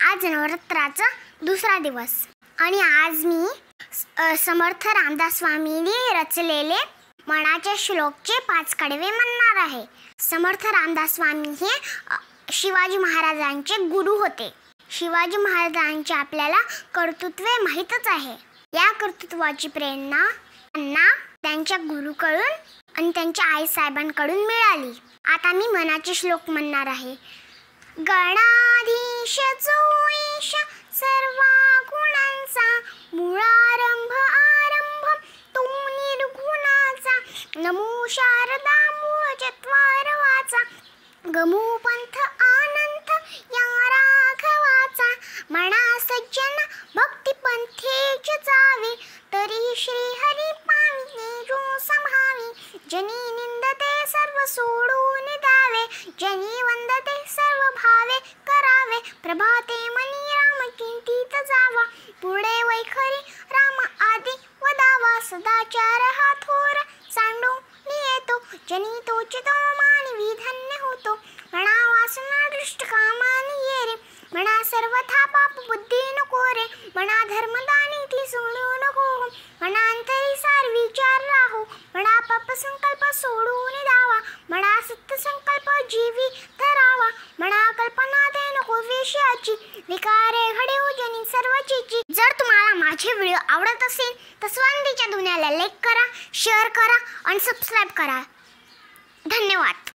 आज नवरात्राचा दुसरा दिवस आणि आज मी समर्थ रामदास स्वामींनी रचलेले मनाचे श्लोकचे 5 कडवे म्हणणार आहे। समर्थ रामदास स्वामी हे शिवाजी महाराजांचे गुरु होते। शिवाजी महाराजांचे आपल्याला कर्तृत्व माहीतच आहे। या कर्तृत्वाची प्रेरणा त्यांना त्यांच्या गुरुकडून आणि त्यांच्या आईसाहेबांकडून मिळाली। आता मी मनाचे श्लोक म्हणणार आहे। गणाधीश जो ईश सर्व गुणांचा, मूळारंभ आरंभ तो निर्गुणाचा, नमो शारदा मूळ चत्वार वाचा, गमू पंथ अनंत या राघवाचा, म्हणा सज्जन भक्ती पंथेच जावे, तरी श्री हरी पाविले जो संभावी, जनी निंदते सर्व सोडून द्यावे, जनी वंदते सर्व भावे करावे, प्रभाते मनी राम किंतीत जावा, पुढे वैखरी राम आदी वदावा, सदाचार हा थोर सांडून येतो, जनी तोची तो मानवी धन्य होतो, म्हणा वासना दृष्ट कामानी ये रे, म्हणा सर्वथा पाप बुद्धी नको रे, म्हणा धर्मदानी ती सोडू नको, म्हणा अंतरी सार विचार राहो, म्हणा पाप संकल्प सोडून द्यावा, म्हणा सत्य संकल्प जीवी धरावा, म्हणा कल्पना दे नको विषयाची, विकारे घडे जनी सर्वची। जर तुम्हाला माझे व्हिडिओ आवडत असेल तर स्वानंदीच्या दुनियाला लाईक करा, शेअर करा आणि सबस्क्राईब करा। धन्यवाद।